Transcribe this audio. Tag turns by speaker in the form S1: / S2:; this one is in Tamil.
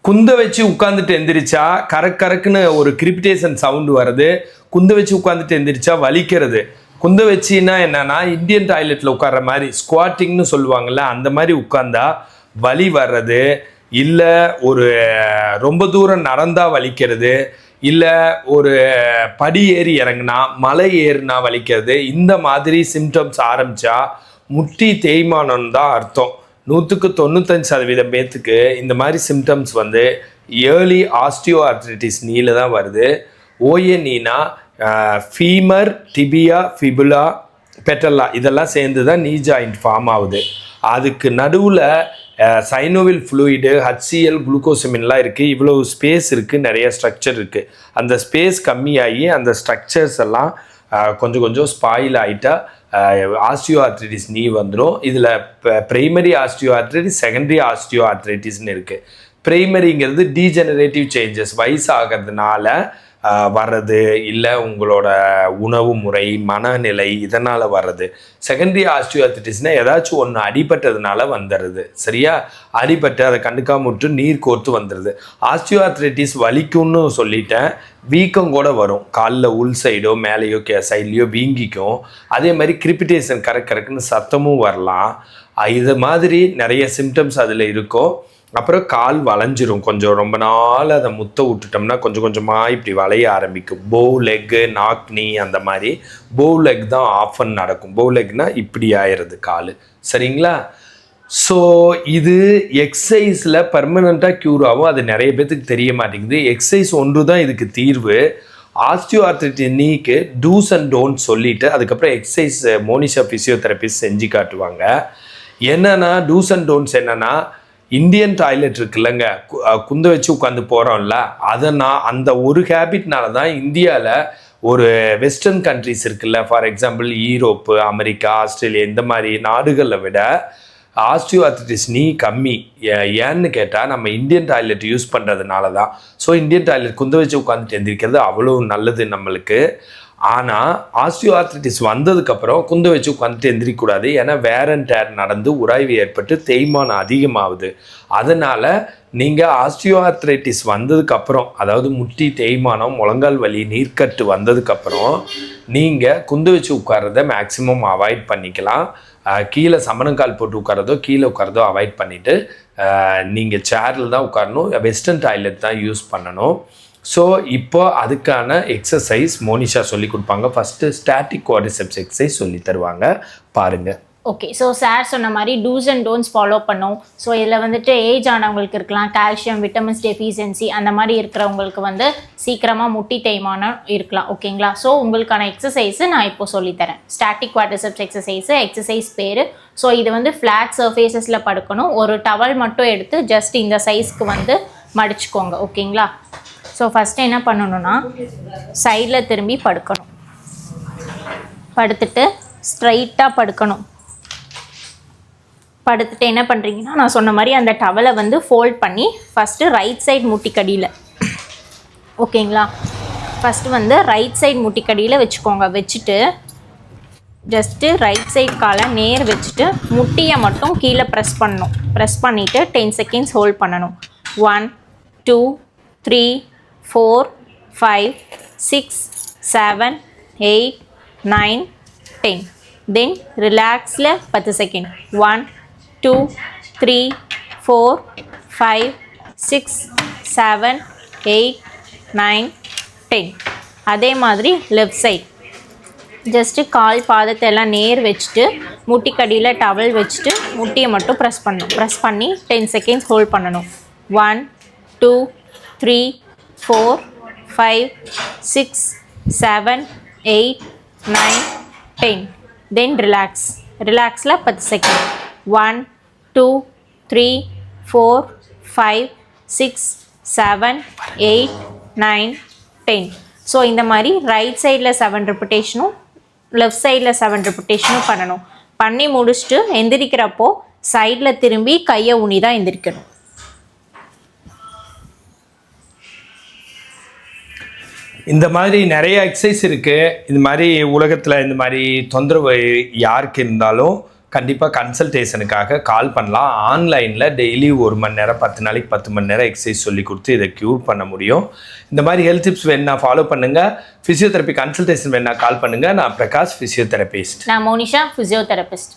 S1: குந்த வச்சு உட்காந்துட்டு எந்திரிச்சா கரக்குன்னு ஒரு கிரிபிடேஷன் சவுண்டு வருது. குந்த வச்சு உட்காந்துட்டு எந்திரிச்சா வலிக்கிறது. குந்த வச்சுன்னா என்னன்னா இந்தியன் டாய்லெட்டில் உட்கார்ற மாதிரி ஸ்குவாட்டிங்னு சொல்லுவாங்கள்ல, அந்த மாதிரி உட்காந்தா வலி வர்றது, இல்லை ஒரு ரொம்ப தூரம் நடந்தால் வலிக்கிறது, இல்லை ஒரு படி ஏறி இறங்குனா மலை ஏறுனா வலிக்கிறது. இந்த மாதிரி சிம்டம்ஸ் ஆரம்பித்தா முட்டி தேய்மானம் தான் அர்த்தம். 95% பேத்துக்கு இந்த மாதிரி சிம்டம்ஸ் வந்து ஏர்லி ஆஸ்டியோ ஆர்த்ரைட்டிஸ் நீல தான் வருது. ஓஏனா ஃபீமர், டிபியா, ஃபிபுலா, பெட்டல்லா இதெல்லாம் சேர்ந்து தான் நீ ஜாயிண்ட் ஃபார்ம் ஆகுது. அதுக்கு நடுவில் சைனோவில் ஃப்ளூயிடு, HCl, குளுக்கோசமின்லாம் இருக்குது. இவ்வளோ ஸ்பேஸ் இருக்குது, நிறைய ஸ்ட்ரக்சர் இருக்குது. அந்த ஸ்பேஸ் கம்மியாகி அந்த ஸ்ட்ரக்சர்ஸ் எல்லாம் கொஞ்சம் கொஞ்சம் ஸ்பாயில் ஆகிட்டா ஆஸ்டியோ ஆர்த்ரைட்டிஸ் நீ வந்துடும். இதில் பிரைமரி ஆஸ்டியோ ஆர்த்ரைட்டிஸ், செகண்டரி ஆஸ்டியோ ஆர்த்ரைட்டிஸ்னு இருக்குது. பிரைமரிங்கிறது டீஜெனரேட்டிவ் சேஞ்சஸ், வயசு ஆகிறதுனால வர்றது, இல்லை உங்களோட உணவு முறை, மனநிலை இதனால் வர்றது. செகண்டரி ஆஸ்டியோ ஆர்த்ரைட்டிஸ்னால் ஏதாச்சும் ஒன்று அடிபட்டதுனால வந்துடுது. சரியா? அடிபட்டு அதை கண்டுக்காம விட்டு நீர் கோர்த்து வந்துடுது. ஆஸ்டியோ ஆர்த்ரைட்டிஸ் வலிக்கும்னு சொல்லிட்டேன், வீக்கம் கூட வரும். காலில் உள் சைடோ மேலேயோ சைட்லேயோ வீங்கிக்கும். அதே மாதிரி கிரிபிடேஷன் கரக்குன்னு சத்தமும் வரலாம். இது மாதிரி நிறைய சிம்டம்ஸ் அதில் இருக்கும். அப்புறம் கால் வளைஞ்சிரும். கொஞ்சம் ரொம்ப நாள் அதை முத்த விட்டுட்டோம்னா கொஞ்சம் கொஞ்சமாக இப்படி வளைய ஆரம்பிக்கும். போவ் லெக்கு, நாக் நீ அந்த மாதிரி. போவ் லெக் தான் ஆஃபன் நடக்கும். போவ் லெக்னா இப்படி ஆயிடுறது கால். சரிங்களா? ஸோ இது எக்ஸசைஸில் பர்மனெண்ட்டாக க்யூர் ஆகும். அது நிறைய பேத்துக்கு தெரிய மாட்டேங்குது. எக்ஸசைஸ் ஒன்று தான் இதுக்கு தீர்வு. ஆஸ்டியோ ஆர்த்ரைட்டிஸ் நீக்கு டூஸ் அண்ட் டோன்ட் சொல்லிவிட்டு அதுக்கப்புறம் எக்ஸசைஸ் மோனிஷா ஃபிசியோதெரபிஸ்ட் செஞ்சு காட்டுவாங்க. என்னென்னா டூஸ் அண்ட் டோன்ட்ஸ் என்னென்னா, இந்தியன் டாய்லெட் இருக்குல்லங்க, குந்த வச்சு உட்காந்து போகிறோம்ல, அந்த ஒரு ஹேபிட்னால தான் இந்தியாவில் ஒரு வெஸ்டர்ன் கண்ட்ரிஸ் இருக்குல்ல, for example Europe, America, Australia இந்த மாதிரி நாடுகளில் விட ஆஸ்டியோ ஆர்த்ரைட்டிஸ் நீ கம்மி. ஏன்னு கேட்டால் நம்ம இந்தியன் டாய்லெட் யூஸ் பண்ணுறதுனால தான். ஸோ இந்தியன் டாய்லெட் குந்த வச்சு உட்காந்துட்டு எந்திரிக்கிறது அவ்வளோ நல்லது நம்மளுக்கு. ஆனால் ஆஸ்டியோ ஆர்த்ரைட்டிஸ் வந்ததுக்கப்புறம் குந்த வச்சு உட்காந்துட்டு எந்திரிக்கக்கூடாது. ஏன்னா வேர் அண்ட் டேர் நடந்து உராய்வு ஏற்பட்டு தேய்மானம் அதிகமாகுது. அதனால் நீங்கள் ஆஸ்டியோ ஆர்த்ரைட்டிஸ் வந்ததுக்கப்புறம், அதாவது முட்டி தேய்மானம், முழங்கால் வலி, நீர்க்கட்டு வந்ததுக்கப்புறம் நீங்கள் குந்த வச்சு உட்கார்றத மேக்ஸிமம் அவாய்ட் பண்ணிக்கலாம். கீழே சமணங்கால் போட்டு உட்காரதோ கீழே உட்காரதோ அவாய்ட் பண்ணிவிட்டு நீங்கள் சேரில் தான் உட்காரணும். வெஸ்டர்ன் டாய்லெட் தான் யூஸ் பண்ணணும். ஸோ இப்போ அதுக்கான எக்ஸசைஸ் மோனிஷா சொல்லி கொடுப்பாங்க. ஃபஸ்ட்டு ஸ்டாட்டிக் குவாட்ரிசெப்ஸ் எக்ஸசைஸ் சொல்லி தருவாங்க, பாருங்கள்.
S2: ஓகே, ஸோ சார் சொன்ன மாதிரி டூஸ் அண்ட் டோன்ட்ஸ் ஃபாலோ பண்ணோம். ஸோ இதில் வந்துட்டு ஏஜ் ஆனவங்களுக்கு இருக்கலாம், கால்சியம், விட்டமின்ஸ் டெஃபிஷியன்சி அந்த மாதிரி இருக்கிறவங்களுக்கு வந்து சீக்கிரமாக முட்டி தேய்மானம் இருக்கலாம். ஓகேங்களா? ஸோ உங்களுக்கான எக்ஸசைஸு நான் இப்போ சொல்லித்தரேன். ஸ்டாட்டிக் குவாட்ரிசெப்ஸ் எக்ஸசைஸ் பேர். ஸோ இது வந்து ஃப்ளாட் சர்ஃபேஸஸில் படுக்கணும். ஒரு டவல் மட்டும் எடுத்து ஜஸ்ட் இந்த சைஸ்க்கு வந்து மடிச்சுக்கோங்க. ஓகேங்களா? ஸோ ஃபஸ்ட்டு என்ன பண்ணணுன்னா, சைடில் திரும்பி படுக்கணும். படுத்துட்டு ஸ்ட்ரைட்டாக படுக்கணும். படுத்துட்டு என்ன பண்ணுறீங்கன்னா, நான் சொன்ன மாதிரி அந்த டவலை வந்து ஃபோல்ட் பண்ணி ஃபஸ்ட்டு ரைட் சைட் முட்டிக்கடியில், ஓகேங்களா, ஃபஸ்ட்டு வந்து ரைட் சைட் முட்டிக்கடியில் வச்சுக்கோங்க. வச்சுட்டு ஜஸ்ட்டு ரைட் சைட் காலை நேர் வச்சுட்டு முட்டியை மட்டும் கீழே ப்ரெஸ் பண்ணணும். ப்ரெஸ் பண்ணிவிட்டு 10 செகண்ட்ஸ் ஹோல்ட் பண்ணணும். 1 2 3 4 5 6 7 8 9 10. தென் ரிலாக்ஸில் 10 செகண்ட். 1 2 3 4 5 6 7 8 9 10. அதே மாதிரி லெஃப்ட் சைட் ஜஸ்ட்டு கால் பாதத்தை எல்லாம் நேர் வச்சுட்டு முட்டிக்கடியில் டவல் வச்சுட்டு முட்டியை மட்டும் ப்ரெஸ் பண்ணணும். ப்ரெஸ் பண்ணி 10 செகண்ட்ஸ் ஹோல்ட் பண்ணணும். 1 2 3 4 5 6 7 8 9 10. தென் ரிலாக்ஸில் 10 செகண்ட். 1 2 3 4 5 6 7 8 9 10. ஸோ இந்த மாதிரி ரைட் சைடில் 7 ரெப்பிட்டேஷனும் லெஃப்ட் சைடில் 7 ரெப்பிட்டேஷனும் பண்ணணும். பண்ணி முடிச்சுட்டு எந்திரிக்கிறப்போ சைடில் திரும்பி கையை ஊனி தான் எந்திரிக்கணும்.
S1: இந்த மாதிரி நிறைய எக்ஸசைஸ் இருக்குது. இந்த மாதிரி உலகத்தில் இந்த மாதிரி தொந்தரவு யாருக்கு இருந்தாலும் கண்டிப்பாக கன்சல்டேஷனுக்காக கால் பண்ணலாம். ஆன்லைனில் டெய்லி 1 மணி நேரம் 10 நாளைக்கு 10 மணி நேரம் எக்ஸசைஸ் சொல்லி கொடுத்து இதை க்யூர் பண்ண முடியும். இந்த மாதிரி ஹெல்த் டிப்ஸ் வேணா ஃபாலோ பண்ணுங்கள். ஃபிசியோதெரப்பி கன்சல்டேஷன் வேணா கால் பண்ணுங்கள். நான் பிரகாஷ், ஃபிசியோதெரபிஸ்ட்.
S2: நான் மோனிஷா, ஃபிசியோதெரபிஸ்ட்.